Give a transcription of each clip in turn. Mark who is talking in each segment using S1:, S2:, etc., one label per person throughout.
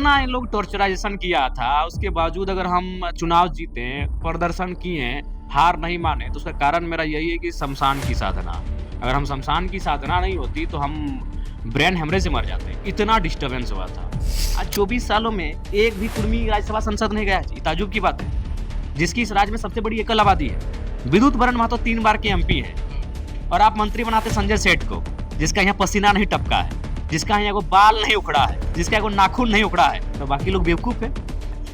S1: इतना इन लोग टॉर्चराइजेशन किया था, उसके बावजूद अगर हम चुनाव जीते, प्रदर्शन किए, हार नहीं माने, तो उसका कारण मेरा यही है कि शमशान की साधना। अगर हम शमशान की साधना नहीं होती, तो हम ब्रेन हैमरेज से मर जाते। इतना डिस्टर्बेंस हुआ था। आज 24 सालों में एक भी कुर्मी राज्यसभा सांसद नहीं गया है, ये ताज्जुब की बात है। जिसकी इस राज्य में सबसे बड़ी एकल आबादी है। विद्युत बरण महतो 3 बार के एमपी हैं और आप मंत्री बनाते संजय सेठ को, जिसका यहाँ पसीना नहीं टपका है, जिसका यहाँ को बाल नहीं उखड़ा है, जिसका यहाँ को नाखून नहीं उखड़ा है, तो बाकी लोग बेवकूफ है।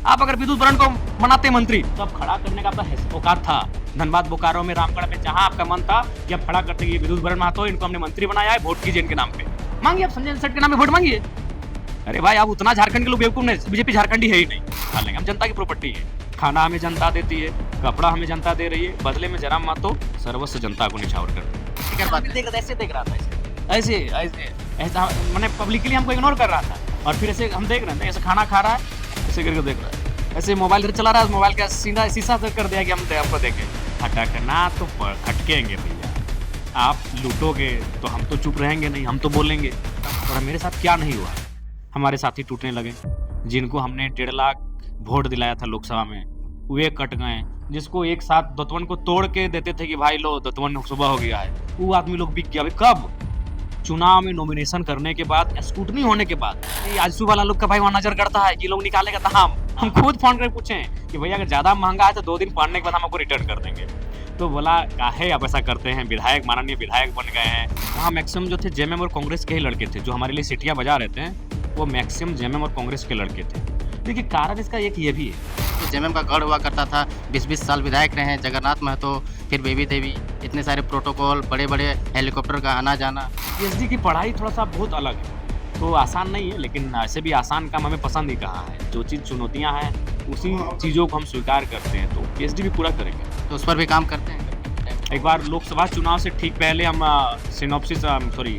S1: आप अगर विद्युत बरण को बनाते मंत्री, तो अब खड़ा करने का आपका औकात था। धनबाद बोकारो में रामगढ़ में जहां आपका मन था कि आप खड़ा करते ये विद्युत बरण महतो, इनको हमने मंत्री बनाया है, वोट कीजिए इनके नाम पे। मांगिए, आप संजय सेठ के नाम पे वोट मांगिए। अरे भाई, आप उतना झारखंड के लोग बेवकूफ नहीं, बीजेपी झारखंडी है ही नहीं। खा लेंगे, हम जनता की प्रॉपर्टी है। खाना हमें जनता देती है, कपड़ा हमें जनता दे रही है, बदले में जयराम महतो सर्वस्व जनता को निछावर करते हैं।
S2: क्या बात है?
S1: ऐसे देख रहा था, ऐसे ऐसे ऐसा मैंने पब्लिकली हमको इग्नोर कर रहा था, और फिर ऐसे हम देख रहे थे, ऐसे खाना खा रहा है, ऐसे करके देख रहा है, ऐसे मोबाइल चला रहा है, मोबाइल का सीधा शीशा से कर दिया कि हम आपको देखें। खटकना तो खटकेंगे भैया, आप लूटोगे तो हम तो चुप रहेंगे नहीं, हम तो बोलेंगे। और मेरे साथ क्या नहीं हुआ, हमारे साथी टूटने लगे। जिनको हमने 1.5 लाख वोट दिलाया था लोकसभा में, वे कट गए। जिसको एक साथ दतवन को तोड़ के देते थे कि भाई लो दतवन सुबह हो गया है, वो आदमी लोग बिक गया। अभी कब? चुनाव में नॉमिनेशन करने के बाद, स्क्रूटनी होने के बाद। आजसू वाला लोग का भाई वहाँ नजर करता है कि लोग निकालेगा, तो हम खुद फोन कर पूछे कि भैया अगर ज्यादा महंगा है तो 2 दिन पढ़ने के बाद हम आपको रिटर्न कर देंगे। तो बोला काहे आप ऐसा करते हैं, विधायक माननीय विधायक बन गए हैं। वहाँ मैक्सिमम जो थे जेएमएम और कांग्रेस के ही लड़के थे, जो हमारे लिए सीटियां बजा रहे थे, वो मैक्सिमम जेएमएम और कांग्रेस के लड़के थे। देखिए, कारण इसका एक ये भी है।
S2: तो जेएमएम का गढ़ हुआ करता था, 20-20 साल विधायक रहे हैं, जगन्नाथ महतो, फिर बेबी देवी, इतने सारे प्रोटोकॉल, बड़े-बड़े हेलीकॉप्टर का आना-जाना।
S1: पीएचडी की पढ़ाई थोड़ा सा बहुत अलग है, तो आसान नहीं है, लेकिन ऐसे भी आसान काम हमें पसंद ही कहाँ है। जो चीज़ चुनौतियाँ हैं, उसी चीज़ों को हम स्वीकार करते हैं, तो पीएचडी भी पूरा करेंगे।
S2: तो उस पर भी काम करते हैं?
S1: एक बार लोकसभा चुनाव से ठीक पहले हम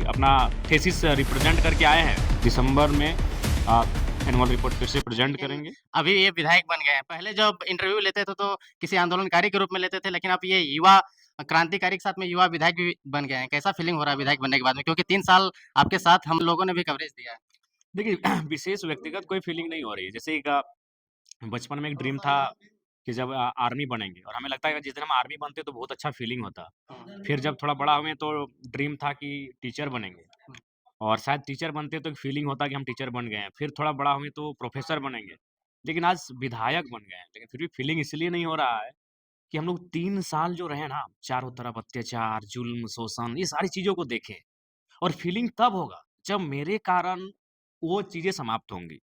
S1: अपना थीसिस रिप्रेजेंट करके आए हैं। दिसंबर में एनुअल रिपोर्ट फिर से प्रेजेंट
S2: लेकिन
S1: करेंगे।
S2: अभी ये विधायक बन गए हैं। पहले जब इंटरव्यू लेते थे तो किसी आंदोलनकारी के रूप में लेते थे, लेकिन अब ये युवा क्रांतिकारी के साथ में युवा विधायक भी बन गए हैं। कैसा फीलिंग हो रहा है विधायक बनने के बाद में? क्योंकि 3 साल आपके साथ हम लोगों ने भी कवरेज दिया है।
S1: देखिए, विशेष व्यक्तिगत कोई फीलिंग नहीं हो रही है। जैसे एक बचपन में एक ड्रीम था कि जब आर्मी बनेंगे, और हमें लगता है कि जिस दिन हम आर्मी बनते तो बहुत अच्छा फीलिंग होता। फिर जब थोड़ा बड़ा हुए तो ड्रीम था कि टीचर बनेंगे, और शायद टीचर बनते तो एक फीलिंग होता कि हम टीचर बन गए हैं। फिर थोड़ा बड़ा हुए तो प्रोफेसर बनेंगे, लेकिन आज विधायक बन गए हैं। लेकिन फिर भी फीलिंग इसलिए नहीं हो रहा है कि हम लोग 3 साल जो रहे ना, चारों तरफ अत्याचार, जुल्म, शोषण, ये सारी चीज़ों को देखे। और फीलिंग तब होगा जब मेरे कारण वो चीज़ें समाप्त होंगी।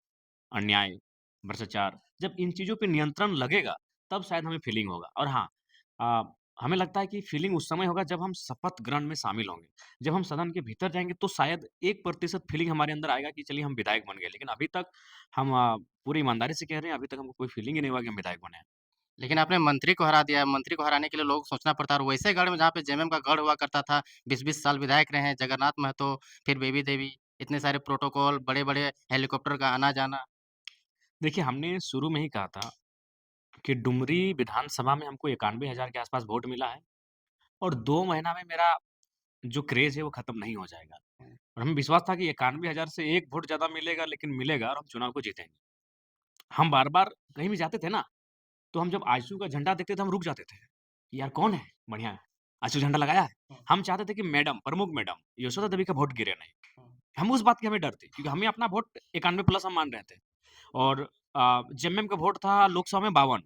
S1: अन्याय, भ्रष्टाचार, जब इन चीज़ों पे नियंत्रण लगेगा, तब शायद हमें फीलिंग होगा। और हाँ, अ, हमें लगता है कि फीलिंग उस समय होगा जब हम शपथ ग्रहण में शामिल होंगे। जब हम सदन के भीतर जाएँगे तो शायद 1% फीलिंग हमारे अंदर आएगा कि चलिए हम विधायक बन गए। लेकिन अभी तक हम पूरी ईमानदारी से कह रहे हैं, अभी तक हमको कोई फीलिंग ही नहीं हुआ कि हम विधायक बने हैं।
S2: लेकिन आपने मंत्री को हरा दिया है, मंत्री को हराने के लिए लोग सोचना पड़ता है और वैसे गढ़ में जहाँ पे जेएमएम का गढ़ हुआ करता था, 20-20 साल विधायक रहे हैं, जगन्नाथ महतो, फिर बेबी देवी, इतने सारे प्रोटोकॉल, बड़े-बड़े हेलीकॉप्टर का आना-जाना।
S1: देखिए, हमने शुरू में ही कहा था कि डुमरी विधानसभा में हमको 91,000 के आस-पास वोट मिला है, और 2 महीना में मेरा जो क्रेज़ है वो खत्म नहीं हो जाएगा। और हमें विश्वास था कि 91,000 से 1 वोट ज़्यादा मिलेगा, लेकिन मिलेगा और हम चुनाव को जीतेंगे। हम बार-बार कहीं भी जाते थे ना, तो हम जब आजसू का झंडा देखते थे, हम रुक जाते थे। यार कौन है? बढ़िया है। आजसू झंडा लगाया है। हम चाहते थे कि मैडम, प्रमुख मैडम यशोदा देवी का वोट गिरे नहीं। हम उस बात की हमें डर थी, क्योंकि हमें अपना वोट 91 प्लस हम मान रहे थे। और जेएमएम का वोट था लोकसभा में 52।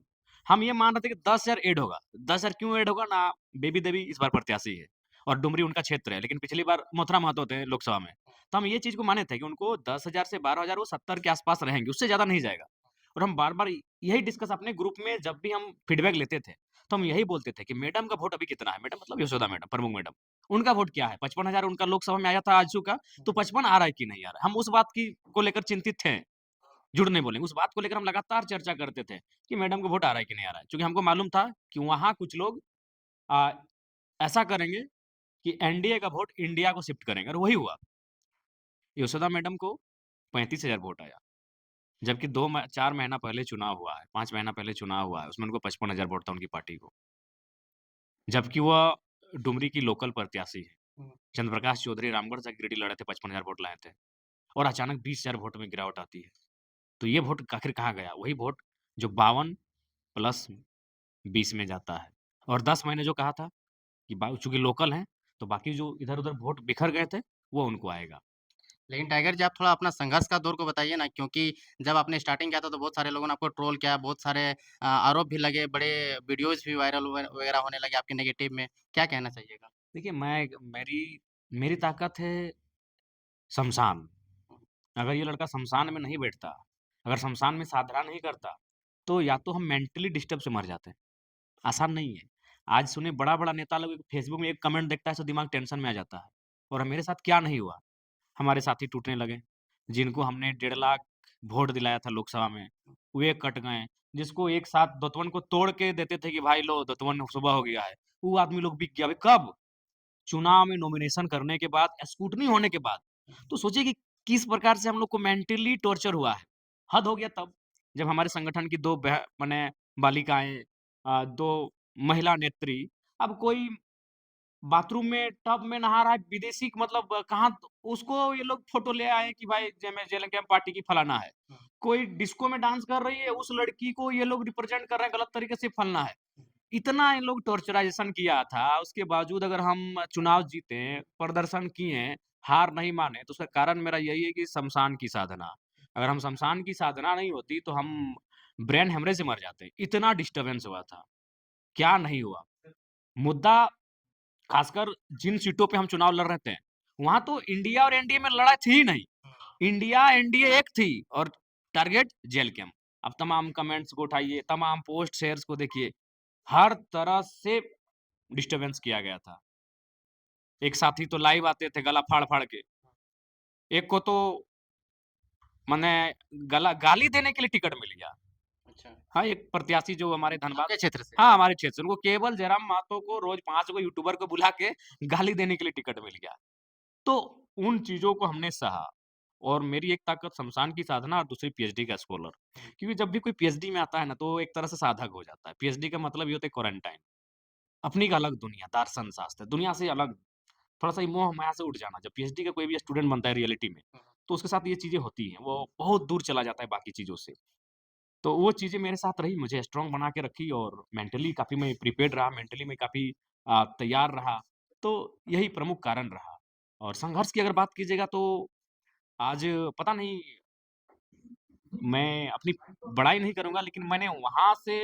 S1: हम ये मान रहे थे कि 10,000 ऐड होगा। 10,000 क्यों ऐड होगा ना, बेबी देवी इस बार प्रत्याशी है और डुमरी उनका क्षेत्र है, लेकिन पिछली बार मथुरा महतो थे लोकसभा में। तो हम ये चीज़ को माने थे कि उनको 10,000 से 12,000 वो 70 के आस-पास रहेंगे, उससे ज़्यादा नहीं जाएगा। और हम बार-बार यही डिस्कस अपने ग्रुप में जब भी हम फीडबैक लेते थे, तो हम यही बोलते थे कि मैडम का वोट अभी कितना है? मैडम मतलब यशोदा मैडम, प्रमुख मैडम। उनका वोट क्या है? 55,000 उनका लोकसभा में आया था आजसू का, तो 55 आ रहा है कि नहीं आ रहा है? हम उस बात की को लेकर चिंतित थे। झूठ नहीं बोलेंगे, उस बात को लेकर हम लगातार चर्चा करते थे कि मैडम को वोट आ रहा है कि नहीं आ रहा है। क्योंकि हमको मालूम था कि वहाँ कुछ लोग अ, ऐसा करेंगे कि एनडीए का वोट इंडिया को शिफ्ट करेंगे, और वही हुआ। यशोदा मैडम को 35,000 वोट आया, जबकि 4 महीना पहले चुनाव हुआ है, 5 महीना पहले चुनाव हुआ है, उसमें उनको 55,000 वोट था उनकी पार्टी को। जबकि वह डुमरी की लोकल प्रत्याशी है। चंद्रप्रकाश चौधरी रामगढ़ से गिरिडीह लड़े थे, 55,000 वोट लाए थे, और अचानक 20,000 वोट में गिरावट आती है। तो ये वोट आखिर कहाँ गया? वही वोट जो 52 प्लस 20 में जाता है। और 10 मैंने जो कहा था कि चूँकि लोकल हैं, तो बाकी जो इधर-उधर वोट बिखर गए थे, वो उनको आएगा।
S2: लेकिन टाइगर जी आप थोड़ा अपना संघर्ष का दौर को बताइए ना क्योंकि जब आपने स्टार्टिंग किया था तो बहुत सारे लोगों ने आपको ट्रोल किया, बहुत सारे आरोप भी लगे, बड़े वीडियोज़ भी वायरल वगैरह होने लगे आपके नेगेटिव में। क्या कहना चाहिएगा?
S1: देखिए, मैं मेरी मेरी ताकत है शमशान। अगर ये लड़का शमशान में नहीं बैठता, अगर शमशान में साधना नहीं करता, तो या तो हम मेंटली डिस्टर्ब से मर जाते हैं। आसान नहीं है। आज सुनिए बड़ा-बड़ा नेता लोग फेसबुक में एक कमेंट देखता है तो दिमाग टेंशन में आ जाता है। और मेरे साथ क्या नहीं हुआ? हमारे साथी टूटने लगे, जिनको हमने 1.5 लाख वोट दिलाया था लोकसभा में, वे कट गए। जिसको एक साथ दतवन को तोड़ के देते थे कि भाई लो दतवन सुबह हो गया है, वो आदमी लोग बिक गया। अबे कब? चुनाव में नॉमिनेशन करने के बाद, स्क्रूटनी होने के बाद। तो सोचिए कि किस प्रकार से हम लोग को मेंटली टॉर्चर हुआ है। हद हो गया तब, जब हमारे संगठन की 2 माने बालिकाएँ 2 महिला नेत्री, अब कोई बाथरूम में, टब में नहा रहा है, विदेशी मतलब कहाँ उसको ये लोग फ़ोटो ले आए कि भाई जेल पार्टी की फलाना है। कोई डिस्को में डांस कर रही है, उस लड़की को ये लोग रिप्रेज़ेंट कर रहे हैं गलत तरीके से फलना है। इतना इन लोग टॉर्चराइज़ेशन किया था, उसके बावजूद अगर हम चुनाव जीते, प्रदर्शन किए, हार नहीं माने, तो उसका कारण मेरा यही है कि शमशान की साधना। अगर हम शमशान की साधना नहीं होती, तो हम ब्रेन हेमरेज से मर जाते। इतना डिस्टर्बेंस हुआ था, क्या नहीं हुआ। मुद्दा खासकर जिन सीटों पे हम चुनाव लड़ रहे थे, वहाँ तो इंडिया और एनडीए में लड़ाई थी ही नहीं। इंडिया, एनडीए एक थी और टारगेट जेल कैंप। अब तमाम कमेंट्स को उठाइए, तमाम पोस्ट शेयर्स को देखिए, हर तरह से डिस्टर्बेंस किया गया था। एक साथी तो लाइव आते थे गला फाड़-फाड़ के। एक को तो माने गला गाली देने के लिए टिकट मिल गया।
S2: अच्छा।
S1: हाँ, एक प्रत्याशी जो हमारे धनबाद
S2: आपके क्षेत्र से?
S1: हाँ, हमारे क्षेत्र से, उनको केवल जयराम महतो को रोज़ 5 गो यूट्यूबर को बुला के गाली देने के लिए टिकट मिल गया। तो उन चीज़ों को हमने सहा और मेरी एक ताकत शमशान की साधना और दूसरी पीएचडी का स्कॉलर। क्योंकि जब भी कोई पीएचडी में आता है ना, तो एक तरह से साधक हो जाता है। पीएचडी का मतलब ये होता है क्वारंटाइन। अपनी एक अलग दुनिया, दर्शन शास्त्र, दुनिया से अलग, थोड़ा-सा ये मोह-माया से उठ जाना। जब पीएचडी का कोई भी स्टूडेंट बनता है रियलिटी में, तो उसके साथ ये चीज़ें होती हैं। वो बहुत दूर चला जाता है बाकी चीज़ों से। तो वो चीज़ें मेरे साथ रही, मुझे स्ट्रॉन्ग बना के रखी और मेंटली काफ़ी मैं प्रिपेयर्ड रहा, मेंटली मैं काफ़ी तैयार रहा। तो यही प्रमुख कारण रहा। और संघर्ष की अगर बात कीजिएगा तो आज पता नहीं मैं अपनी बड़ाई नहीं करूँगा लेकिन मैंने वहाँ से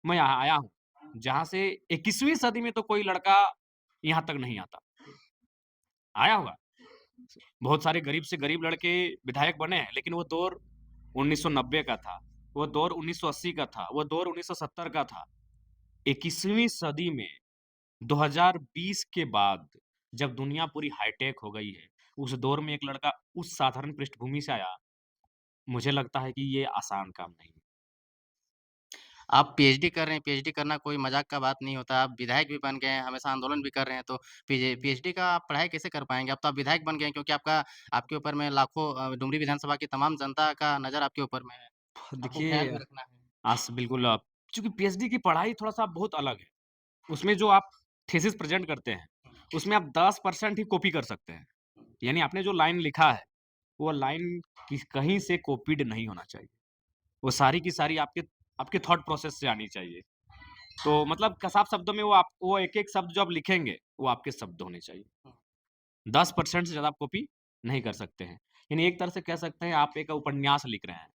S1: मैं यहाँ आया हूँ, जहाँ से 21वीं सदी में तो कोई लड़का यहाँ तक नहीं आता। आया होगा। बहुत सारे गरीब से गरीब लड़के विधायक बने हैं, लेकिन वो दौर 1990 का था, वो दौर 1980 का था, वो दौर 1970 का था। 21वीं सदी में 2020 के बाद जब दुनिया पूरी हाईटेक हो गई है, उस दौर में एक लड़का उस साधारण पृष्ठभूमि से आया, मुझे लगता है कि ये आसान काम नहीं है।
S2: आप पीएचडी कर रहे हैं, पीएचडी करना कोई मज़ाक का बात नहीं होता। आप विधायक भी बन गए हैं, हमेशा आंदोलन भी कर रहे हैं, तो पीएचडी का आप पढ़ाई कैसे कर पाएँगे? अब तो आप विधायक बन गए हैं क्योंकि आपके ऊपर में लाखों डुमरी विधानसभा की तमाम जनता का नज़र आपके ऊपर में है। आपको ख़्याल
S1: देखिए,
S2: भी रखना है।
S1: बिल्कुल चूँकि पीएचडी की पढ़ाई थोड़ा-सा बहुत अलग है। उसमें जो आप थीसिस प्रेज़ेंट करते हैं, उसमें आप 10% ही कॉपी कर सकते हैं। यानी आपने जो लाइन लिखा है, वो लाइन कहीं से कॉपीड नहीं होना चाहिए। वो सारी की सारी आपके आपके थॉट प्रोसेस से आनी चाहिए। तो मतलब साफ शब्दों में वो एक-एक शब्द जो आप लिखेंगे, वो आपके शब्द होने चाहिए। 10% से ज़्यादा आप कॉपी नहीं कर सकते हैं। यानी एक तरह से कह सकते हैं आप एक उपन्यास लिख रहे हैं।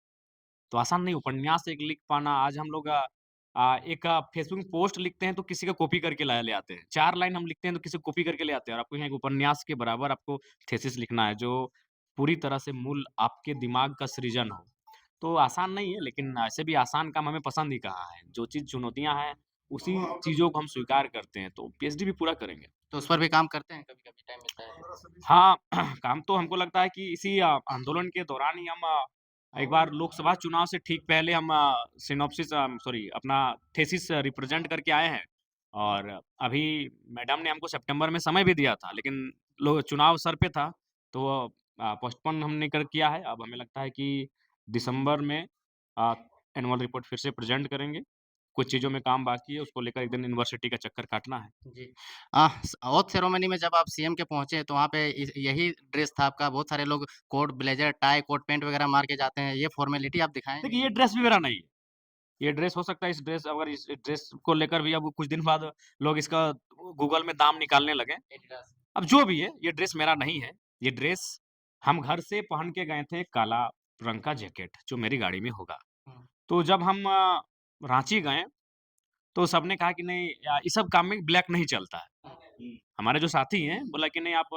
S1: तो आसान नहीं उपन्यास एक लिख पाना आज हम लोग एक फेसबुक में पोस्ट लिखते हैं तो किसी का कॉपी करके लाया ले आते हैं। 4 लाइन हम लिखते हैं तो किसी को कॉपी करके ले आते हैं और आपको यहाँ एक उपन्यास के बराबर आपको थीसिस लिखना है जो पूरी तरह से मूल आपके दिमाग का सृजन हो। तो आसान नहीं है लेकिन ऐसे भी आसान काम हमें पसंद ही कहाँ है। जो चीज़ चुनौतियाँ हैं, उसी चीज़ों को हम स्वीकार करते हैं तो पीएचडी भी पूरा करेंगे।
S2: तो उस पर भी काम करते हैं कभी-कभी टाइम मिलता है?
S1: हाँ, काम तो हमको लगता है कि इसी आंदोलन के दौरान ही हम एक बार लोकसभा चुनाव से ठीक पहले हम सॉरी अपना थीसिस रिप्रेज़ेंट करके आए हैं और अभी मैडम ने हमको सितंबर में समय भी दिया था, लेकिन लो चुनाव सर पे था, तो वो पोस्टपोन हमने कर किया है। अब हमें लगता है कि दिसंबर में अ, एनुअल रिपोर्ट फिर से प्रेज़ेंट करेंगे कुछ चीज़ों में काम बाकी है, उसको लेकर एक दिन यूनिवर्सिटी का चक्कर काटना है।
S2: जी। ओथ सेरेमनी में जब आप सीएम के पहुँचे तो वहाँ पे इस यही ड्रेस था आपका, बहुत सारे लोग coat, blazer, tie, coat pant वगैरह मार के जाते हैं, ये फ़ॉर्मेलिटी आप दिखाए नहीं?
S1: देखिए, ये ड्रेस भी मेरा नहीं है। ये ड्रेस हो सकता है इस ड्रेस अगर इस ड्रेस को लेकर भी अब कुछ दिन बाद लोग इसका गूगल में दाम निकालने लगे।
S2: एडिडास।
S1: अब जो भी है, ये ड्रेस मेरा नहीं है। ये ड्रेस हम घर से पहन के गए थे काला रंग का जैकेट जो मेरी गाड़ी में होगा।
S2: हुँ,
S1: तो जब हम रांची गए तो सबने कहा कि नहीं इस सब काम में ब्लैक नहीं चलता है। हमारे जो साथी हैं बोला कि नहीं आप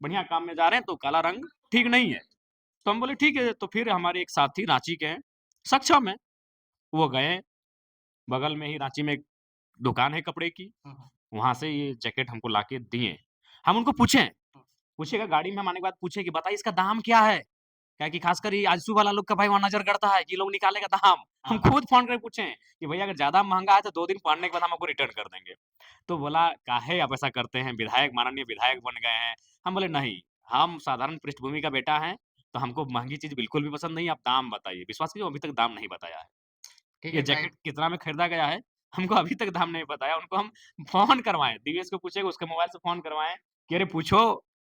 S1: बढ़िया काम में जा रहे हैं तो काला रंग ठीक नहीं है। तो हम बोले ठीक है, तो फिर हमारे एक साथी रांची के हैं, सक्षम हैं, वो गए बगल में ही रांची में एक दुकान है कपड़े की,
S2: हुँ, हुँ,
S1: वहाँ से ये जैकेट हमको लाके दिए। हम उनको पूछे,
S2: हुँ।
S1: पूछिएगा गाड़ी में हम आने के बाद पूछे कि बताइए इसका दाम क्या है? क्या है कि खासकर ये आजू वाला लोग का भाई वहाँ नज़र गड़ता है कि ये लोग निकालेगा दाम। हम
S2: हाँ,
S1: खुद फ़ोन करके पूछे कि भैया अगर ज़्यादा महँगा है तो 2 दिन पहनने के बाद हम आपको रिटर्न कर देंगे। तो बोला काहे आप ऐसा करते हैं? विधायक माननीय विधायक बन गए हैं। हम बोले नहीं, हम साधारण पृष्ठभूमि का बेटा है, तो हमको महँगी चीज़ बिल्कुल भी पसंद नहीं है, आप दाम बताइए। विश्वास कीजिए वो अभी तक दाम नहीं बताया है।
S2: ठीक
S1: ये
S2: है, टाइ
S1: जैकेट कितना में खरीदा गया है, हमको अभी तक दाम नहीं बताया। उनको हम फ़ोन करवाएँ, दिवेश को पूछे उसके मोबाइल से फ़ोन करवाएँ कि अरे पूछो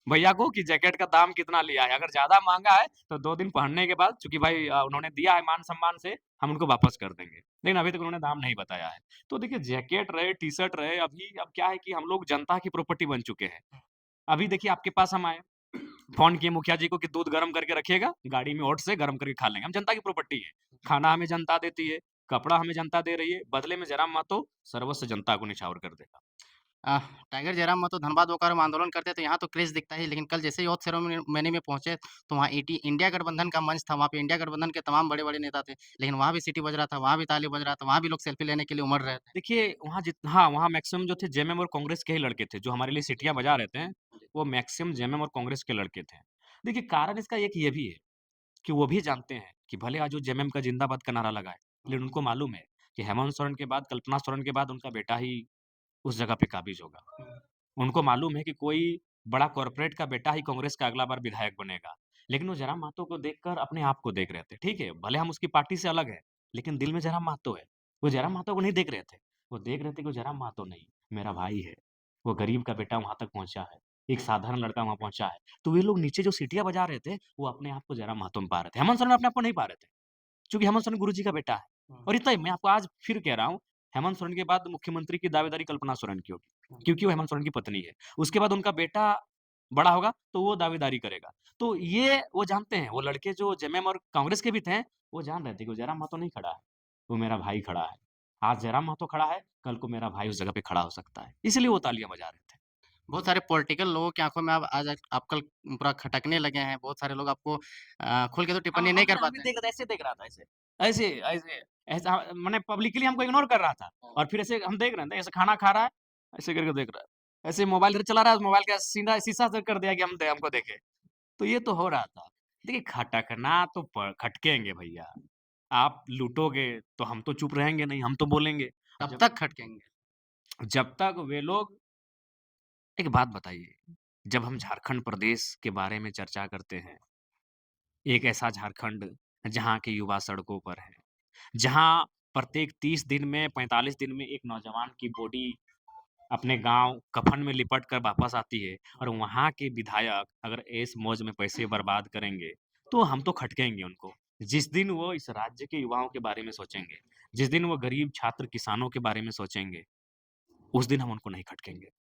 S1: भैया को कि जैकेट का दाम कितना लिया है? अगर ज़्यादा महँगा है तो 2 दिन पहनने के बाद चूँकि भाई उन्होंने दिया है मान-सम्मान से, हम उनको वापस कर देंगे। लेकिन अभी तक उन्होंने दाम नहीं बताया है। तो देखिए जैकेट रहे, टी-शर्ट रहे, अभी अब क्या है कि हम लोग जनता की प्रॉपर्टी बन चुके हैं। अभी देखिए आपके पास हम आए, फ़ोन किए मुखिया जी को कि दूध गरम करके रखिएगा, गाड़ी में ओट्स है गरम करके खा लेंगे। हम जनता की प्रॉपर्टी है। खाना हमें जनता देती है, कपड़ा हमें जनता दे रही है, बदले में जयराम मातो सर्वस्व जनता को निछावर कर देगा।
S2: अ, टाइगर जयराम महतो धनबाद बोकारो में आंदोलन करते तो यहाँ तो क्रेज़ दिखता ही, लेकिन कल जैसे ही ओथ सेरेमनी में पहुँचे, तो वहाँ इंडिया गठबंधन का मंच था, वहाँ पे इंडिया गठबंधन के तमाम बड़े-बड़े नेता थे, लेकिन वहाँ भी सीटी बज रहा था, वहाँ भी ताली बज रहा था, वहाँ भी लोग सेल्फी लेने के लिए उमड़ रहे थे।
S1: देखिए वहाँ हाँ, वहाँ मैक्सिमम जो थे जेएमएम और कांग्रेस के ही लड़के थे, जो हमारे लिए सीटियाँ बजा रहे थे, वो मैक्सिमम जेएमएम और कांग्रेस के लड़के थे। देखिए कारण इसका एक ये भी है कि वो भी जानते हैं कि भले आज वो जेएमएम का जिंदाबाद का नारा लगाए,
S2: हुँ,
S1: लेकिन उनको मालूम है कि हेमंत सोरेन के बाद, कल्पना सोरेन के बाद उनका बेटा ही उस जगह पे काबिज होगा।
S2: हुँ,
S1: उनको मालूम है कि कोई बड़ा कॉर्पोरेट का बेटा ही कांग्रेस का अगला बार विधायक बनेगा। लेकिन वो जयराम महतो को देखकर अपने आप को देख रहे थे। ठीक है, भले हम उसकी पार्टी से अलग हैं, लेकिन दिल में जयराम महतो है। वो जयराम महतो को नहीं देख रहे थे। वो देख रहे थे कि वो जयराम महतो नहीं, मेरा भाई है। वो गरीब का बेटा वहाँ तक पहुँचा है। एक साधारण लड़का वहाँ पहुँचा है। तो वे लोग नीचे जो सीटियाँ बजा रहे थे, वो अपने आप को जयराम महतो में पा रहे थे। हेमंत सोरेन अपने आप को नहीं पा रहे थे। चूँकि हेमंत सोरेन गुरुजी का बेटा है।
S2: हुँ,
S1: और इतना ही मैं आपको आज फिर कह रहा हूँ, हेमंत सोरेन के बाद मुख्यमंत्री की दावेदारी कल्पना सोरेन की होगी,
S2: हुँ।
S1: क्योंकि वो हेमंत सोरेन की पत्नी है। उसके बाद उनका बेटा बड़ा होगा, तो वो दावेदारी करेगा। तो ये वो जानते हैं, वो लड़के जो जेएमएम और कांग्रेस के भी थे, वो जान रहे थे कि वो जयराम महतो नहीं खड़ा है, वो मेरा भाई खड़ा है। आज जयराम महतो खड़ा है, कल को मेरा भाई उस जगह पे खड़ा हो सकता है। इसलिए वो तालियाँ बजा रहे थे।
S2: बहुत सारे पॉलिटिकल लोगों की आँखों में अब आज आप कल पूरा खटकने लगे हैं, बहुत सारे लोग आपको खुल के तो टिप्पणी नहीं कर
S1: हम भी
S2: पाते हैं।
S1: देख रहे थे, ऐसे देख रहा था ऐसे। ऐसे ऐसे ऐसा मैंने पब्लिकली हमको इग्नोर कर रहा था
S2: हाँ।
S1: और फिर ऐसे हम देख रहे थे, ऐसे खाना खा रहा है, ऐसे करके देख रहा है। ऐसे मोबाइल इधर चला रहा है, मोबाइल का सीधा शीशा से कर दिया कि हमको देखे। तो ये तो हो रहा था। देखिए खटकना तो खटकेंगे भैया। आप लूटोगे तो हम तो चुप रहेंगे नहीं, हम तो बोलेंगे।
S2: कब
S1: जब
S2: तक खटकेंगे?
S1: जब तक वे लोग एक बात बताइए, जब हम झारखंड प्रदेश के बारे में चर्चा करते हैं, एक ऐसा झारखंड जहाँ के युवा सड़कों पर हैं। जहाँ प्रत्येक 30 दिन में 45 दिन में एक नौजवान की बॉडी अपने गाँव कफ़न में लिपट कर वापस आती है और वहाँ के विधायक अगर ऐश-मौज में पैसे बर्बाद करेंगे, तो हम तो खटकेंगे उनको। जिस दिन वो इस राज्य के युवाओं के बारे में सोचेंगे, जिस दिन वो गरीब छात्र किसानों के बारे में सोचेंगे, उस दिन हम उनको नहीं खटकेंगे।